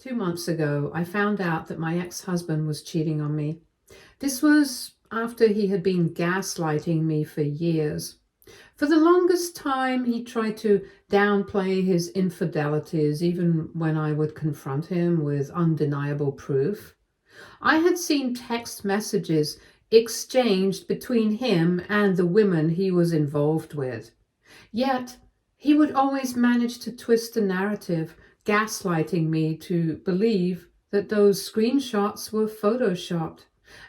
2 months ago, I found out that my ex-husband was cheating on me. This was after he had been gaslighting me for years. For the longest time, he tried to downplay his infidelities, even when I would confront him with undeniable proof. I had seen text messages exchanged between him and the women he was involved with. Yet, he would always manage to twist the narrative, gaslighting me to believe that those screenshots were photoshopped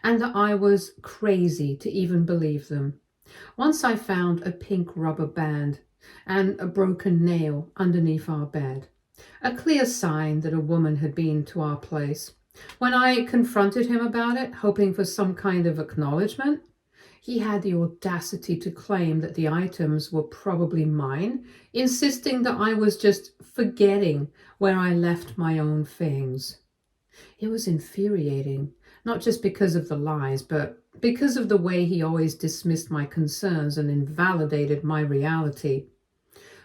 and that I was crazy to even believe them. Once I found a pink rubber band and a broken nail underneath our bed, a clear sign that a woman had been to our place. When I confronted him about it, hoping for some kind of acknowledgement, he had the audacity to claim that the items were probably mine, insisting that I was just forgetting where I left my own things. It was infuriating, not just because of the lies, but because of the way he always dismissed my concerns and invalidated my reality.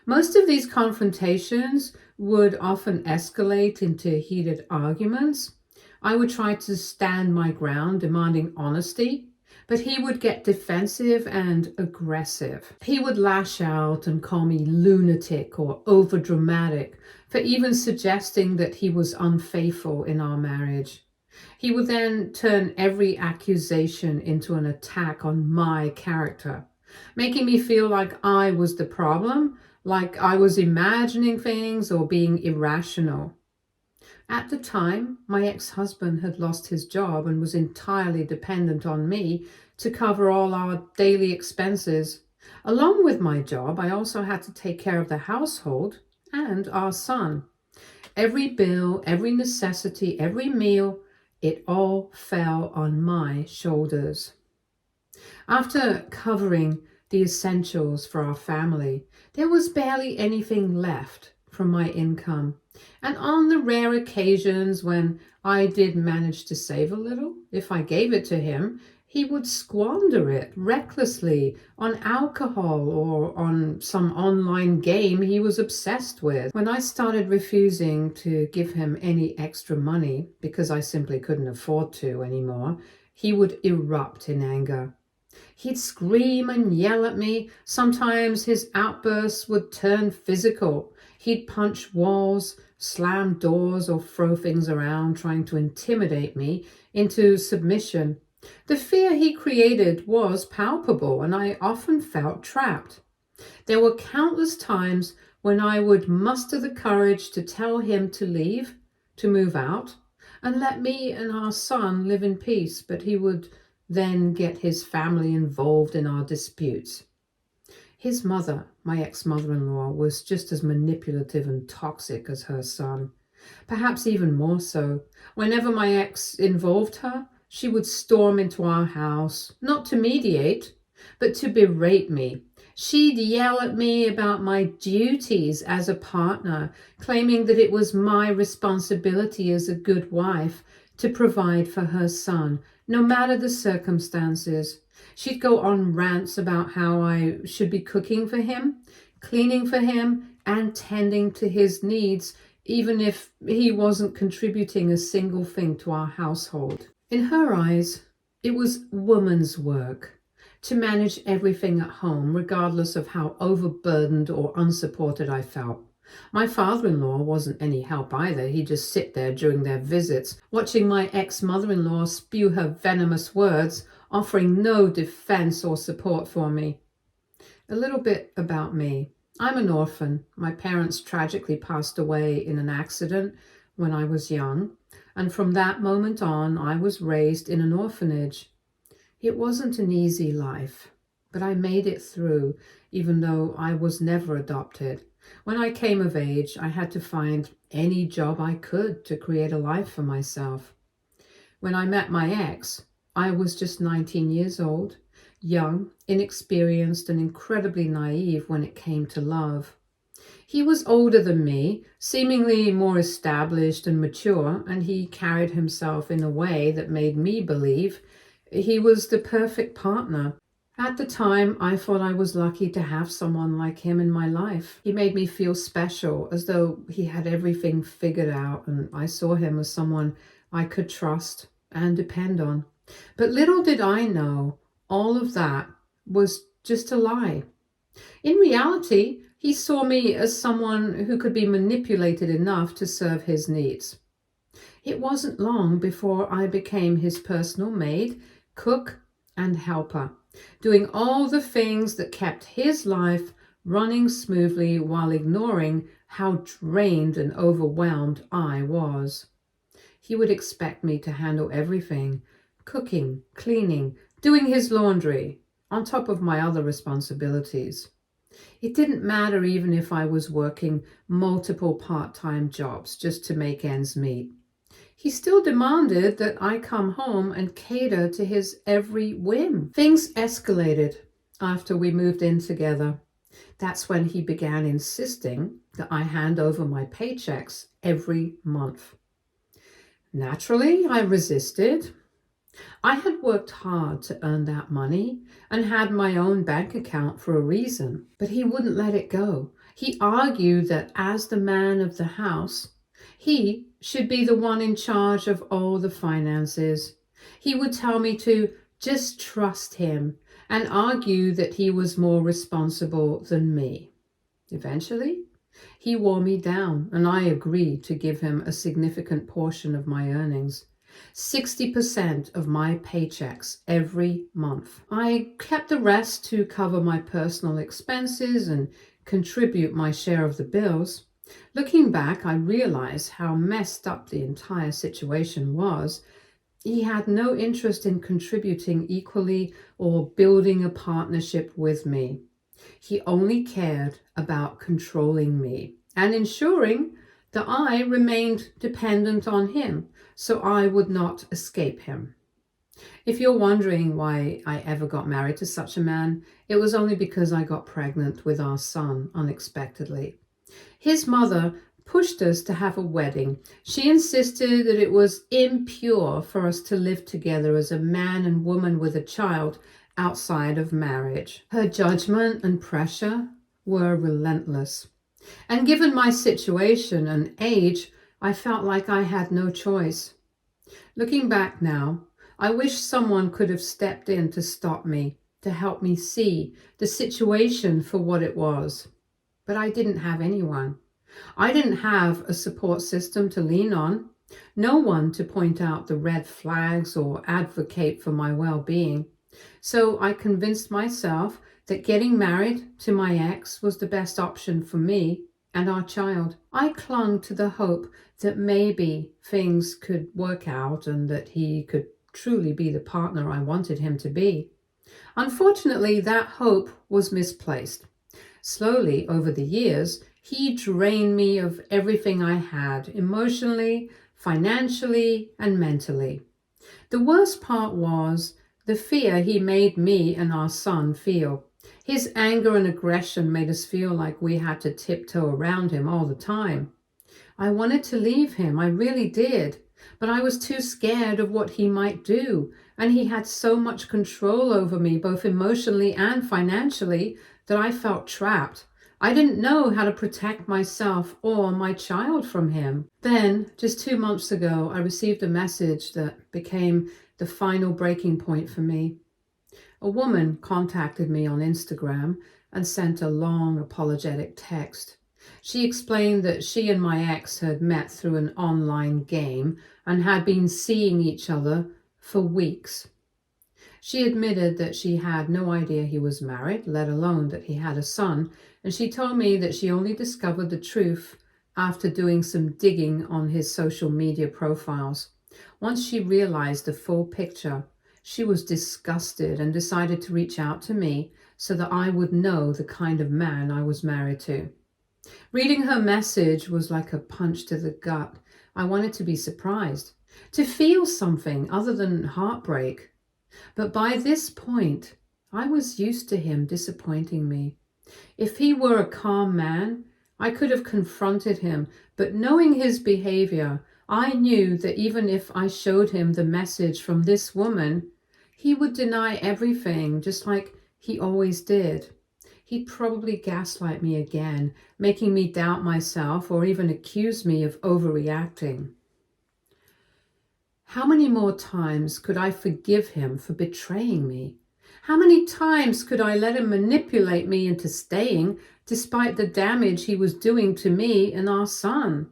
Most of these confrontations would often escalate into heated arguments. I would try to stand my ground, demanding honesty, but he would get defensive and aggressive. He would lash out and call me lunatic or overdramatic for even suggesting that he was unfaithful in our marriage. He would then turn every accusation into an attack on my character, making me feel like I was the problem, like I was imagining things or being irrational. At the time, my ex-husband had lost his job and was entirely dependent on me to cover all our daily expenses. Along with my job, I also had to take care of the household and our son. Every bill, every necessity, every meal, it all fell on my shoulders. After covering the essentials for our family, there was barely anything left from my income. And on the rare occasions when I did manage to save a little, if I gave it to him, he would squander it recklessly on alcohol or on some online game he was obsessed with. When I started refusing to give him any extra money because I simply couldn't afford to anymore, he would erupt in anger. He'd scream and yell at me. Sometimes his outbursts would turn physical. He'd punch walls, slam doors, or throw things around, trying to intimidate me into submission. The fear he created was palpable, and I often felt trapped. There were countless times when I would muster the courage to tell him to leave, to move out, and let me and our son live in peace, but he would then get his family involved in our disputes. His mother, my ex-mother-in-law, was just as manipulative and toxic as her son, perhaps even more so. Whenever my ex involved her, she would storm into our house, not to mediate, but to berate me. She'd yell at me about my duties as a partner, claiming that it was my responsibility as a good wife to provide for her son, no matter the circumstances. She'd go on rants about how I should be cooking for him, cleaning for him, and tending to his needs, even if he wasn't contributing a single thing to our household. In her eyes, it was woman's work to manage everything at home, regardless of how overburdened or unsupported I felt. My father-in-law wasn't any help either. He'd just sit there during their visits, watching my ex-mother-in-law spew her venomous words, offering no defense or support for me. A little bit about me. I'm an orphan. My parents tragically passed away in an accident when I was young, and from that moment on, I was raised in an orphanage. It wasn't an easy life, but I made it through, even though I was never adopted. When I came of age, I had to find any job I could to create a life for myself. When I met my ex, I was just 19 years old, young, inexperienced, and incredibly naive when it came to love. He was older than me, seemingly more established and mature, and he carried himself in a way that made me believe he was the perfect partner. At the time, I thought I was lucky to have someone like him in my life. He made me feel special, as though he had everything figured out, and I saw him as someone I could trust and depend on. But little did I know, all of that was just a lie. In reality, he saw me as someone who could be manipulated enough to serve his needs. It wasn't long before I became his personal maid, cook, and helper, doing all the things that kept his life running smoothly while ignoring how drained and overwhelmed I was. He would expect me to handle everything: cooking, cleaning, doing his laundry, on top of my other responsibilities. It didn't matter even if I was working multiple part-time jobs just to make ends meet. He still demanded that I come home and cater to his every whim. Things escalated after we moved in together. That's when he began insisting that I hand over my paychecks every month. Naturally, I resisted. I had worked hard to earn that money and had my own bank account for a reason, but he wouldn't let it go. He argued that as the man of the house, he should be the one in charge of all the finances. He would tell me to just trust him and argue that he was more responsible than me. Eventually, he wore me down, and I agreed to give him a significant portion of my earnings. 60% of my paychecks every month. I kept the rest to cover my personal expenses and contribute my share of the bills. Looking back, I realized how messed up the entire situation was. He had no interest in contributing equally or building a partnership with me. He only cared about controlling me and ensuring that I remained dependent on him so I would not escape him. If you're wondering why I ever got married to such a man, it was only because I got pregnant with our son unexpectedly. His mother pushed us to have a wedding. She insisted that it was impure for us to live together as a man and woman with a child outside of marriage. Her judgment and pressure were relentless. And given my situation and age, I felt like I had no choice. Looking back now, I wish someone could have stepped in to stop me, to help me see the situation for what it was. But I didn't have anyone. I didn't have a support system to lean on, no one to point out the red flags or advocate for my well-being. So I convinced myself that getting married to my ex was the best option for me and our child. I clung to the hope that maybe things could work out and that he could truly be the partner I wanted him to be. Unfortunately, that hope was misplaced. Slowly, over the years, he drained me of everything I had, emotionally, financially, and mentally. The worst part was the fear he made me and our son feel. His anger and aggression made us feel like we had to tiptoe around him all the time. I wanted to leave him, I really did, but I was too scared of what he might do, and he had so much control over me, both emotionally and financially, that I felt trapped. I didn't know how to protect myself or my child from him. Then, just 2 months ago, I received a message that became the final breaking point for me. A woman contacted me on Instagram and sent a long apologetic text. She explained that she and my ex had met through an online game and had been seeing each other for weeks. She admitted that she had no idea he was married, let alone that he had a son, and she told me that she only discovered the truth after doing some digging on his social media profiles. Once she realized the full picture, she was disgusted and decided to reach out to me so that I would know the kind of man I was married to. Reading her message was like a punch to the gut. I wanted to be surprised, to feel something other than heartbreak. But by this point, I was used to him disappointing me. If he were a calm man, I could have confronted him, but knowing his behavior, I knew that even if I showed him the message from this woman, he would deny everything, just like He always did. He'd probably gaslight me again, making me doubt myself or even accuse me of overreacting. How many more times could I forgive him for betraying me? How many times could I let him manipulate me into staying despite the damage he was doing to me and our son?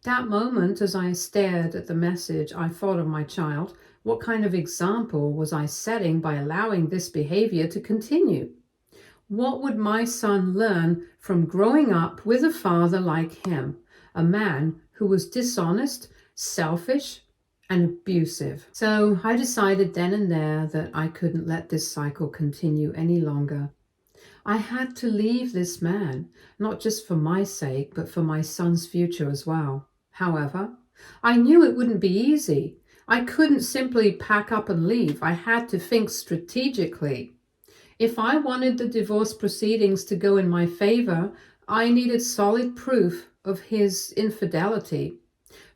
That moment, as I stared at the message, I thought of my child. What kind of example was I setting by allowing this behavior to continue? What would my son learn from growing up with a father like him, a man who was dishonest, selfish, and abusive? So I decided then and there that I couldn't let this cycle continue any longer. I had to leave this man, not just for my sake, but for my son's future as well. However, I knew it wouldn't be easy. I couldn't simply pack up and leave. I had to think strategically. If I wanted the divorce proceedings to go in my favor, I needed solid proof of his infidelity.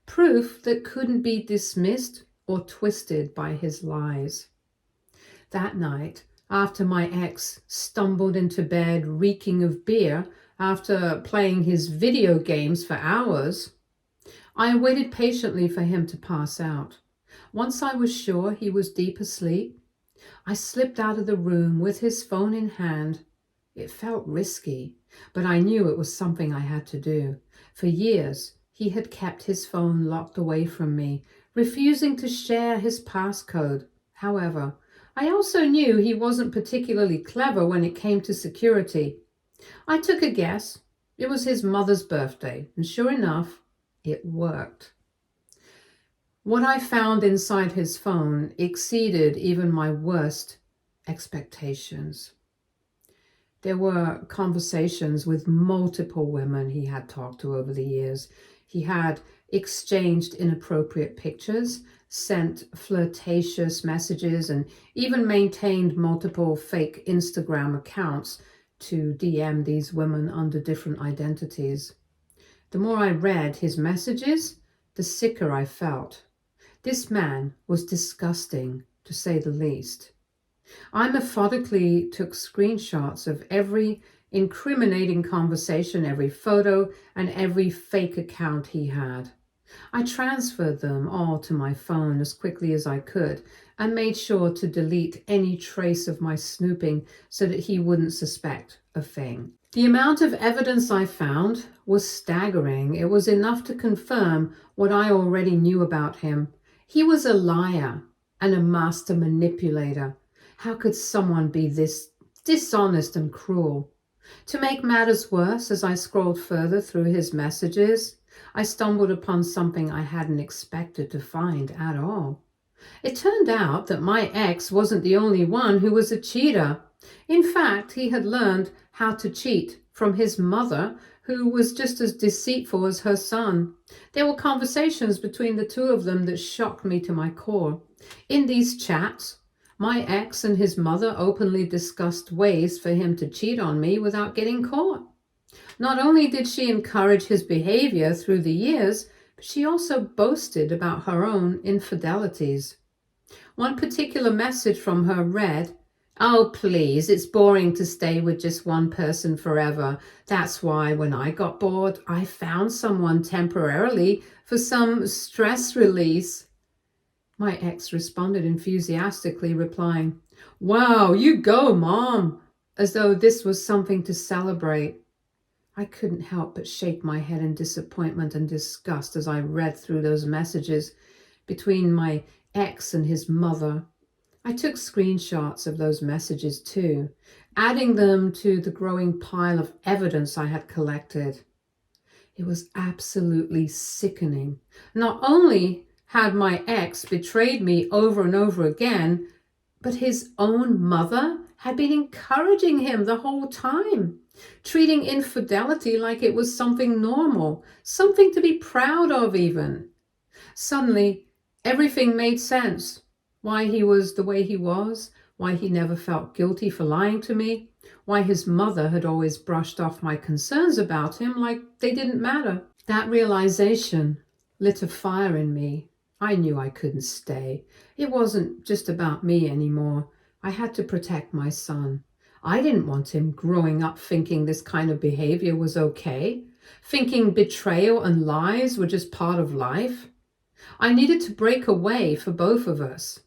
Proof that couldn't be dismissed or twisted by his lies. That night, after my ex stumbled into bed reeking of beer after playing his video games for hours, I waited patiently for him to pass out. Once I was sure he was deep asleep, I slipped out of the room with his phone in hand. It felt risky, but I knew it was something I had to do. For years, he had kept his phone locked away from me, refusing to share his passcode. However, I also knew he wasn't particularly clever when it came to security. I took a guess. It was his mother's birthday, and sure enough, it worked. What I found inside his phone exceeded even my worst expectations. There were conversations with multiple women he had talked to over the years. He had exchanged inappropriate pictures, sent flirtatious messages, and even maintained multiple fake Instagram accounts to DM these women under different identities. The more I read his messages, the sicker I felt. This man was disgusting, to say the least. I methodically took screenshots of every incriminating conversation, every photo, and every fake account he had. I transferred them all to my phone as quickly as I could and made sure to delete any trace of my snooping so that he wouldn't suspect a thing. The amount of evidence I found was staggering. It was enough to confirm what I already knew about him. He was a liar and a master manipulator. How could someone be this dishonest and cruel? To make matters worse, as I scrolled further through his messages, I stumbled upon something I hadn't expected to find at all. It turned out that my ex wasn't the only one who was a cheater. In fact, he had learned how to cheat from his mother, who was just as deceitful as her son. There were conversations between the two of them that shocked me to my core. In these chats, my ex and his mother openly discussed ways for him to cheat on me without getting caught. Not only did she encourage his behavior through the years, but she also boasted about her own infidelities. One particular message from her read, "Oh, please, it's boring to stay with just one person forever. That's why when I got bored, I found someone temporarily for some stress release." My ex responded enthusiastically, replying, "Wow, you go, Mom," as though this was something to celebrate. I couldn't help but shake my head in disappointment and disgust as I read through those messages between my ex and his mother. I took screenshots of those messages too, adding them to the growing pile of evidence I had collected. It was absolutely sickening. Not only had my ex betrayed me over and over again, but his own mother had been encouraging him the whole time, treating infidelity like it was something normal, something to be proud of even. Suddenly, everything made sense. Why he was the way he was, why he never felt guilty for lying to me, why his mother had always brushed off my concerns about him like they didn't matter. That realization lit a fire in me. I knew I couldn't stay. It wasn't just about me anymore. I had to protect my son. I didn't want him growing up thinking this kind of behavior was okay, thinking betrayal and lies were just part of life. I needed to break away for both of us.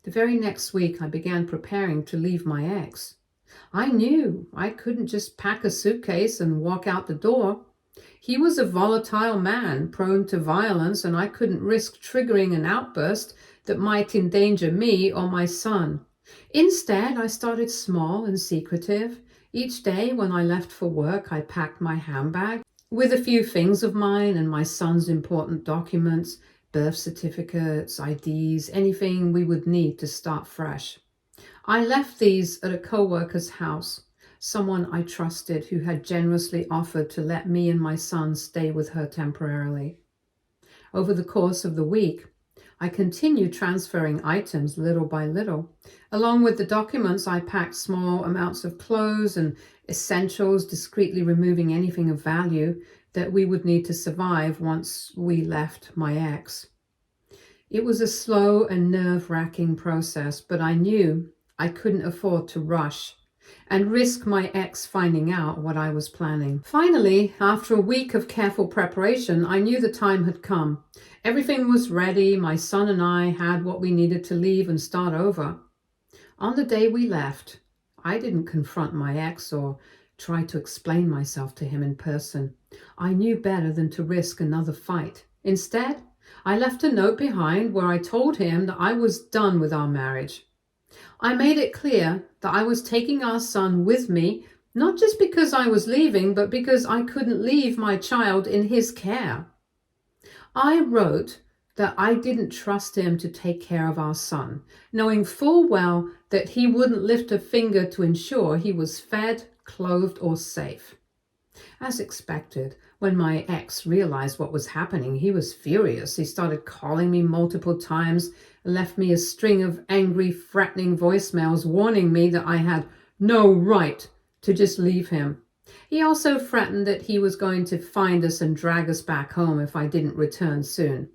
The very next week, I began preparing to leave my ex. I knew I couldn't just pack a suitcase and walk out the door. He was a volatile man, prone to violence, and I couldn't risk triggering an outburst that might endanger me or my son. Instead, I started small and secretive. Each day when I left for work, I packed my handbag with a few things of mine and my son's important documents, birth certificates, IDs, anything we would need to start fresh. I left these at a co-worker's house, someone I trusted who had generously offered to let me and my son stay with her temporarily. Over the course of the week, I continued transferring items little by little. Along with the documents, I packed small amounts of clothes and essentials, discreetly removing anything of value that we would need to survive once we left my ex. It was a slow and nerve-wracking process, but I knew I couldn't afford to rush and risk my ex finding out what I was planning. Finally, after a week of careful preparation, I knew the time had come. Everything was ready. My son and I had what we needed to leave and start over. On the day we left, I didn't confront my ex or try to explain myself to him in person. I knew better than to risk another fight. Instead, I left a note behind where I told him that I was done with our marriage. I made it clear that I was taking our son with me, not just because I was leaving, but because I couldn't leave my child in his care. I wrote that I didn't trust him to take care of our son, knowing full well that he wouldn't lift a finger to ensure he was fed, clothed, or safe. As expected, when my ex realized what was happening, he was furious. He started calling me multiple times and left me a string of angry, threatening voicemails warning me that I had no right to just leave him. He also threatened that he was going to find us and drag us back home if I didn't return soon.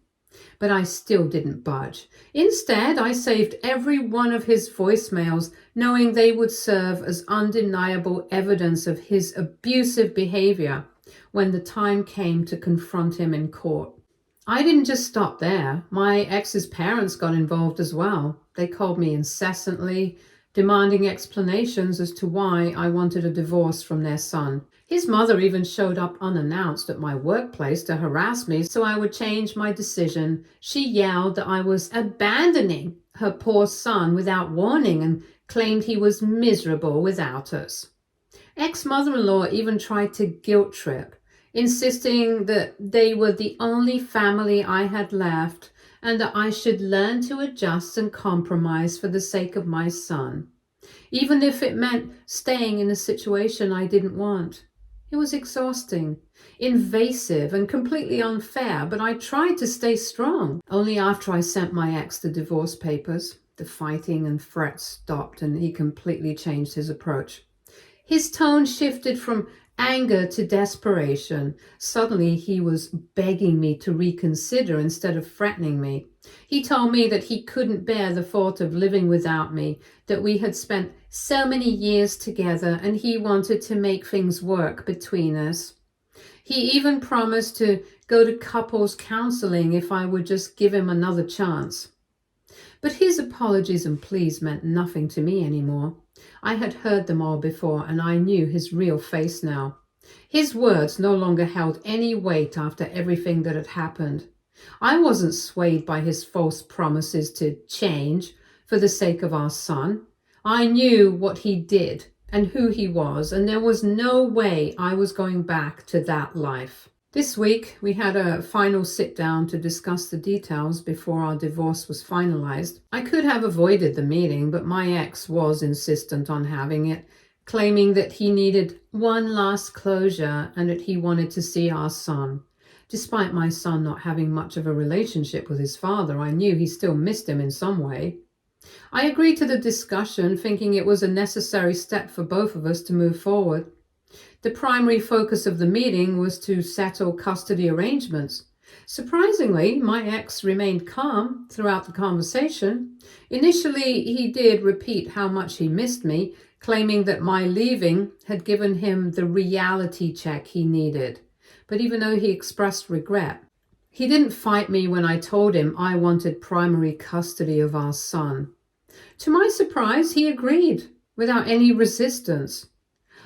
But I still didn't budge. Instead, I saved every one of his voicemails, knowing they would serve as undeniable evidence of his abusive behavior when the time came to confront him in court. I didn't just stop there. My ex's parents got involved as well. They called me incessantly, demanding explanations as to why I wanted a divorce from their son. His mother even showed up unannounced at my workplace to harass me so I would change my decision. She yelled that I was abandoning her poor son without warning and claimed he was miserable without us. Ex-mother-in-law even tried to guilt trip, insisting that they were the only family I had left and that I should learn to adjust and compromise for the sake of my son, even if it meant staying in a situation I didn't want. It was exhausting, invasive, and completely unfair, but I tried to stay strong. Only after I sent my ex the divorce papers, the fighting and threats stopped and he completely changed his approach. His tone shifted from anger to desperation. Suddenly, he was begging me to reconsider instead of threatening me. He told me that he couldn't bear the thought of living without me, that we had spent so many years together and he wanted to make things work between us. He even promised to go to couples counseling if I would just give him another chance. But his apologies and pleas meant nothing to me anymore. I had heard them all before, and I knew his real face now. His words no longer held any weight after everything that had happened. I wasn't swayed by his false promises to change for the sake of our son. I knew what he did and who he was, and there was no way I was going back to that life. This week, we had a final sit-down to discuss the details before our divorce was finalized. I could have avoided the meeting, but my ex was insistent on having it, claiming that he needed one last closure and that he wanted to see our son. Despite my son not having much of a relationship with his father, I knew he still missed him in some way. I agreed to the discussion, thinking it was a necessary step for both of us to move forward. The primary focus of the meeting was to settle custody arrangements. Surprisingly, my ex remained calm throughout the conversation. Initially, he did repeat how much he missed me, claiming that my leaving had given him the reality check he needed. But even though he expressed regret, he didn't fight me when I told him I wanted primary custody of our son. To my surprise, he agreed without any resistance.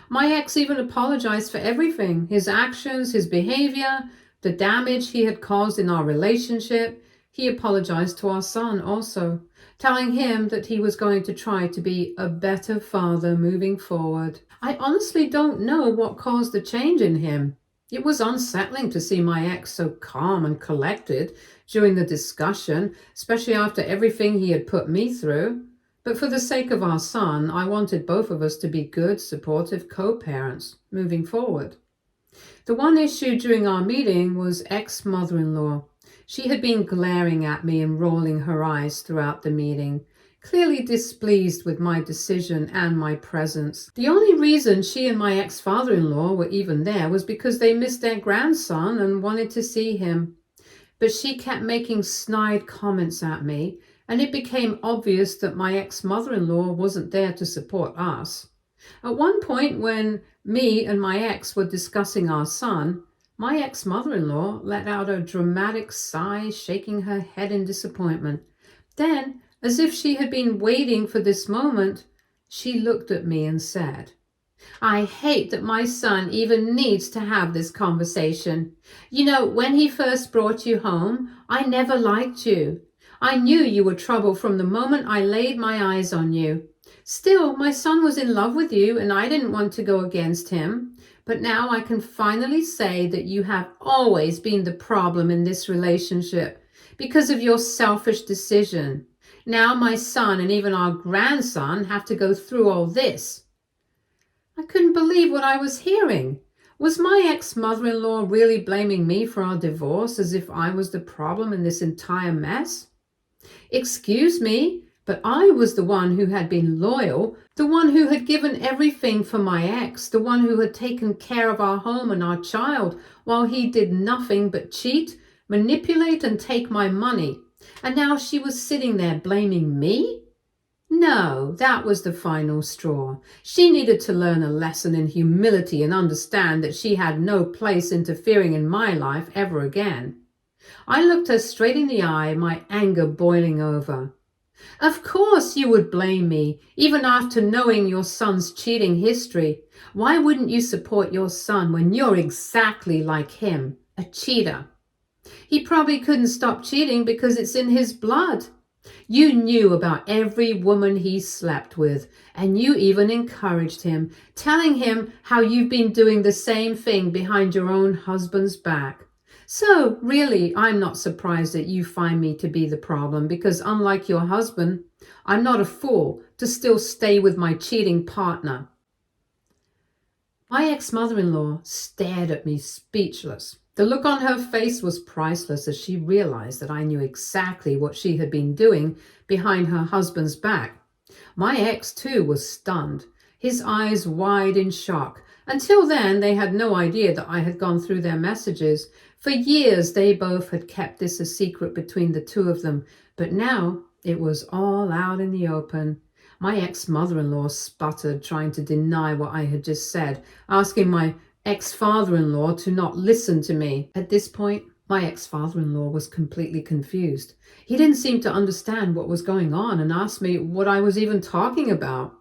My ex even apologized for everything, his actions, his behavior, the damage he had caused in our relationship. He apologized to our son also, telling him that he was going to try to be a better father moving forward. I honestly don't know what caused the change in him. It was unsettling to see my ex so calm and collected during the discussion, especially after everything he had put me through. But for the sake of our son, I wanted both of us to be good, supportive co-parents moving forward. The one issue during our meeting was ex-mother-in-law. She had been glaring at me and rolling her eyes throughout the meeting, clearly displeased with my decision and my presence. The only reason she and my ex-father-in-law were even there was because they missed their grandson and wanted to see him. But she kept making snide comments at me, and it became obvious that my ex-mother-in-law wasn't there to support us. At one point, when me and my ex were discussing our son, my ex-mother-in-law let out a dramatic sigh, shaking her head in disappointment. Then, as if she had been waiting for this moment, she looked at me and said, "I hate that my son even needs to have this conversation. You know, when he first brought you home, I never liked you. I knew you were trouble from the moment I laid my eyes on you. Still, my son was in love with you and I didn't want to go against him. But now I can finally say that you have always been the problem in this relationship because of your selfish decision. Now my son and even our grandson have to go through all this." I couldn't believe what I was hearing. Was my ex-mother-in-law really blaming me for our divorce as if I was the problem in this entire mess? Excuse me, but I was the one who had been loyal, the one who had given everything for my ex, the one who had taken care of our home and our child, while he did nothing but cheat, manipulate, and take my money. And now she was sitting there blaming me? No, that was the final straw. She needed to learn a lesson in humility and understand that she had no place interfering in my life ever again. I looked her straight in the eye, my anger boiling over. "Of course you would blame me, even after knowing your son's cheating history. Why wouldn't you support your son when you're exactly like him, a cheater? He probably couldn't stop cheating because it's in his blood. You knew about every woman he slept with, and you even encouraged him, telling him how you've been doing the same thing behind your own husband's back. So, really, I'm not surprised that you find me to be the problem because, unlike your husband, I'm not a fool to still stay with my cheating partner." My ex-mother-in-law stared at me speechless. The look on her face was priceless as she realized that I knew exactly what she had been doing behind her husband's back. My ex, too, was stunned, his eyes wide in shock. Until then, they had no idea that I had gone through their messages. For years, they both had kept this a secret between the two of them, but now it was all out in the open. My ex-mother-in-law sputtered, trying to deny what I had just said, asking my ex-father-in-law to not listen to me. At this point, my ex-father-in-law was completely confused. He didn't seem to understand what was going on and asked me what I was even talking about.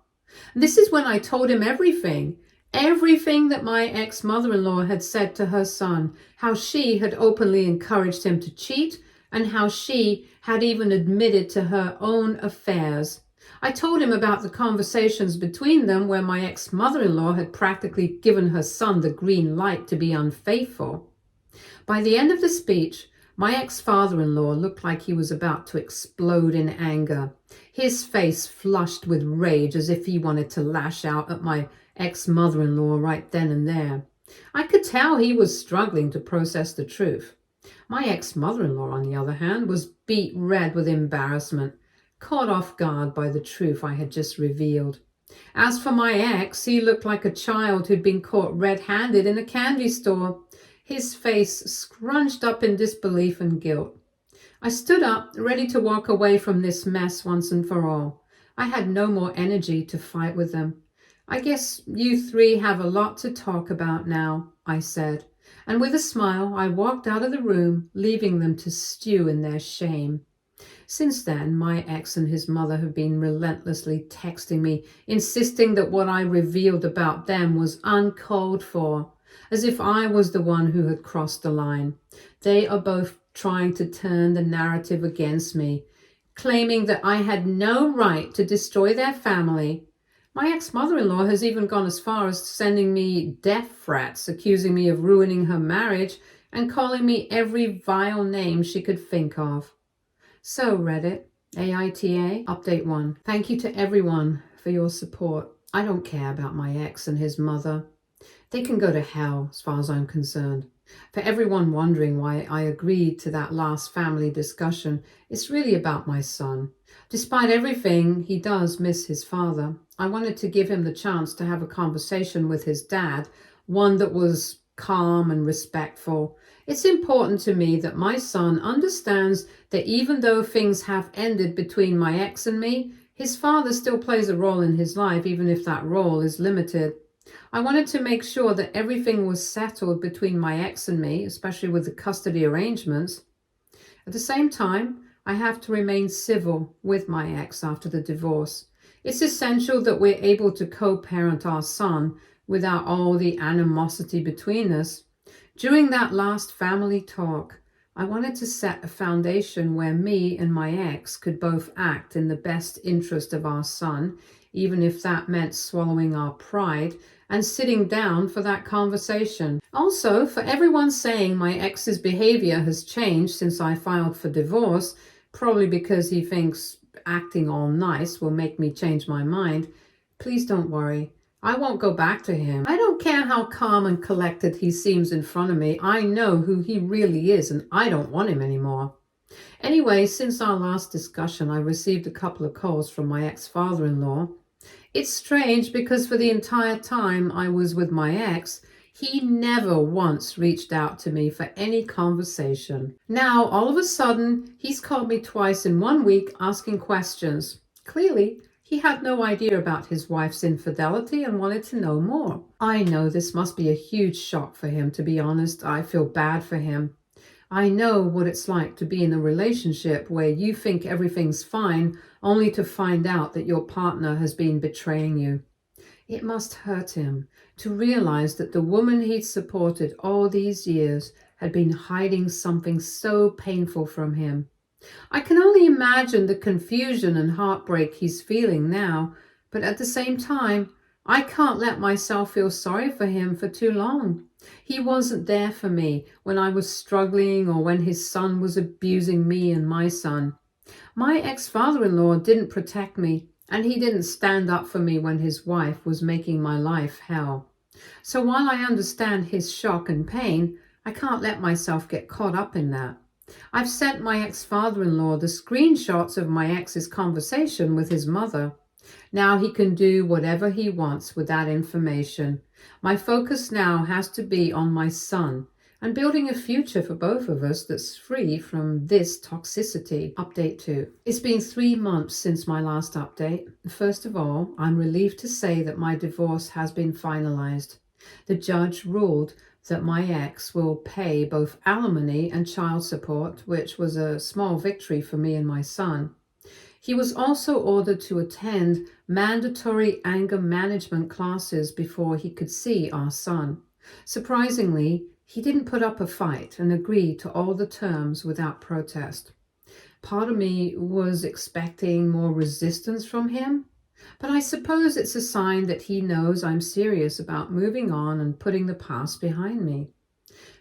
This is when I told him everything that my ex-mother-in-law had said to her son, how she had openly encouraged him to cheat, and how she had even admitted to her own affairs. I told him about the conversations between them where my ex-mother-in-law had practically given her son the green light to be unfaithful. By the end of the speech, my ex-father-in-law looked like he was about to explode in anger. His face flushed with rage as if he wanted to lash out at my ex-mother-in-law right then and there. I could tell he was struggling to process the truth. My ex-mother-in-law, on the other hand, was beet red with embarrassment, caught off guard by the truth I had just revealed. As for my ex, he looked like a child who'd been caught red-handed in a candy store, his face scrunched up in disbelief and guilt. I stood up, ready to walk away from this mess once and for all. I had no more energy to fight with them. I guess you three have a lot to talk about now, I said, and with a smile I walked out of the room, leaving them to stew in their shame. Since then, my ex and his mother have been relentlessly texting me, insisting that what I revealed about them was uncalled for, as if I was the one who had crossed the line. They are both trying to turn the narrative against me, claiming that I had no right to destroy their family. My ex-mother-in-law has even gone as far as sending me death threats, accusing me of ruining her marriage and calling me every vile name she could think of. So Reddit, AITA, Update 1. Thank you to everyone for your support. I don't care about my ex and his mother. They can go to hell as far as I'm concerned. For everyone wondering why I agreed to that last family discussion, it's really about my son. Despite everything, he does miss his father. I wanted to give him the chance to have a conversation with his dad, one that was calm and respectful. It's important to me that my son understands that even though things have ended between my ex and me, his father still plays a role in his life, even if that role is limited. I wanted to make sure that everything was settled between my ex and me, especially with the custody arrangements. At the same time, I have to remain civil with my ex after the divorce. It's essential that we're able to co-parent our son without all the animosity between us. During that last family talk, I wanted to set a foundation where me and my ex could both act in the best interest of our son, even if that meant swallowing our pride and sitting down for that conversation. Also, for everyone saying my ex's behavior has changed since I filed for divorce, probably because he thinks acting all nice will make me change my mind, please don't worry. I won't go back to him. I don't care how calm and collected he seems in front of me. I know who he really is, and I don't want him anymore. Anyway, since our last discussion, I received a couple of calls from my ex-father-in-law. It's strange because for the entire time I was with my ex, he never once reached out to me for any conversation. Now, all of a sudden, he's called me twice in 1 week asking questions. Clearly, he had no idea about his wife's infidelity and wanted to know more. I know this must be a huge shock for him, to be honest. I feel bad for him. I know what it's like to be in a relationship where you think everything's fine, only to find out that your partner has been betraying you. It must hurt him to realize that the woman he'd supported all these years had been hiding something so painful from him. I can only imagine the confusion and heartbreak he's feeling now, but at the same time, I can't let myself feel sorry for him for too long. He wasn't there for me when I was struggling or when his son was abusing me and my son. My ex-father-in-law didn't protect me, and he didn't stand up for me when his wife was making my life hell. So while I understand his shock and pain, I can't let myself get caught up in that. I've sent my ex-father-in-law the screenshots of my ex's conversation with his mother. Now he can do whatever he wants with that information. My focus now has to be on my son and building a future for both of us that's free from this toxicity. Update 2. It's been 3 months since my last update. First of all, I'm relieved to say that my divorce has been finalized. The judge ruled that my ex will pay both alimony and child support, which was a small victory for me and my son. He was also ordered to attend mandatory anger management classes before he could see our son. Surprisingly, he didn't put up a fight and agreed to all the terms without protest. Part of me was expecting more resistance from him, but I suppose it's a sign that he knows I'm serious about moving on and putting the past behind me.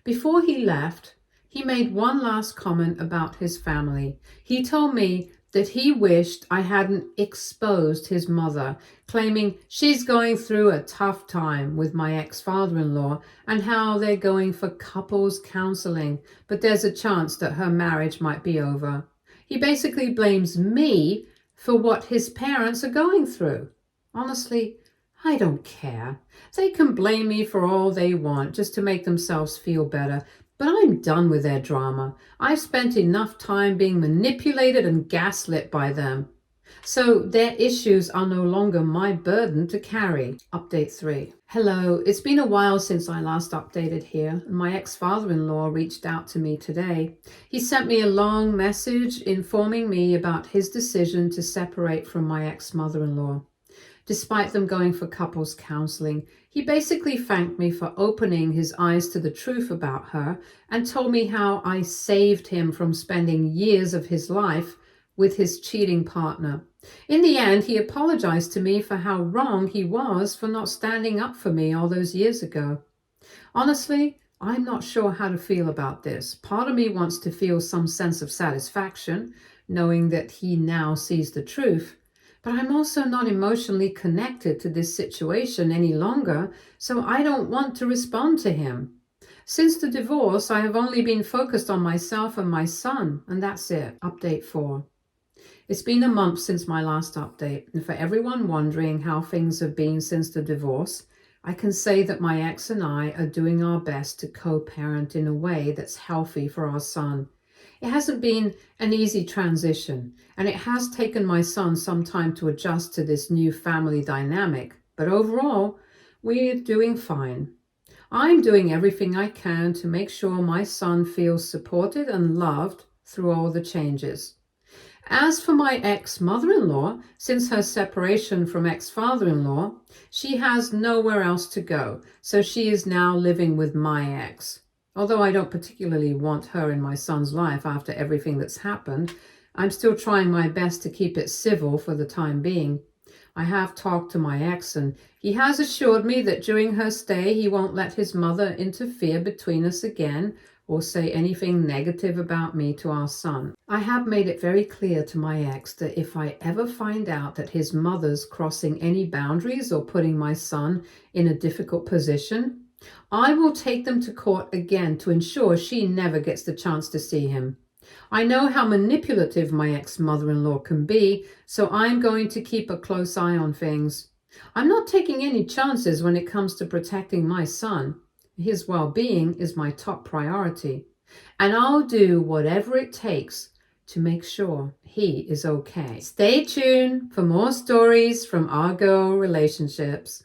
Before he left, he made one last comment about his family. He told me that he wished I hadn't exposed his mother, claiming she's going through a tough time with my ex-father-in-law and how they're going for couples counseling, but there's a chance that her marriage might be over. He basically blames me for what his parents are going through. Honestly, I don't care. They can blame me for all they want just to make themselves feel better, but I'm done with their drama. I've spent enough time being manipulated and gaslit by them. So their issues are no longer my burden to carry. Update 3. Hello, it's been a while since I last updated here, and my ex-father-in-law reached out to me today. He sent me a long message informing me about his decision to separate from my ex-mother-in-law. Despite them going for couples counseling, he basically thanked me for opening his eyes to the truth about her and told me how I saved him from spending years of his life with his cheating partner. In the end, he apologized to me for how wrong he was for not standing up for me all those years ago. Honestly, I'm not sure how to feel about this. Part of me wants to feel some sense of satisfaction, knowing that he now sees the truth. But I'm also not emotionally connected to this situation any longer, so I don't want to respond to him. Since the divorce, I have only been focused on myself and my son, and that's it. Update 4. It's been a month since my last update, and for everyone wondering how things have been since the divorce, I can say that my ex and I are doing our best to co-parent in a way that's healthy for our son. It hasn't been an easy transition, and it has taken my son some time to adjust to this new family dynamic, but overall, we're doing fine. I'm doing everything I can to make sure my son feels supported and loved through all the changes. As for my ex-mother-in-law, since her separation from ex-father-in-law, she has nowhere else to go, so she is now living with my ex. Although I don't particularly want her in my son's life after everything that's happened, I'm still trying my best to keep it civil for the time being. I have talked to my ex, and he has assured me that during her stay he won't let his mother interfere between us again or say anything negative about me to our son. I have made it very clear to my ex that if I ever find out that his mother's crossing any boundaries or putting my son in a difficult position, I will take them to court again to ensure she never gets the chance to see him. I know how manipulative my ex-mother-in-law can be, so I'm going to keep a close eye on things. I'm not taking any chances when it comes to protecting my son. His well-being is my top priority, and I'll do whatever it takes to make sure he is okay. Stay tuned for more stories from our girl relationships.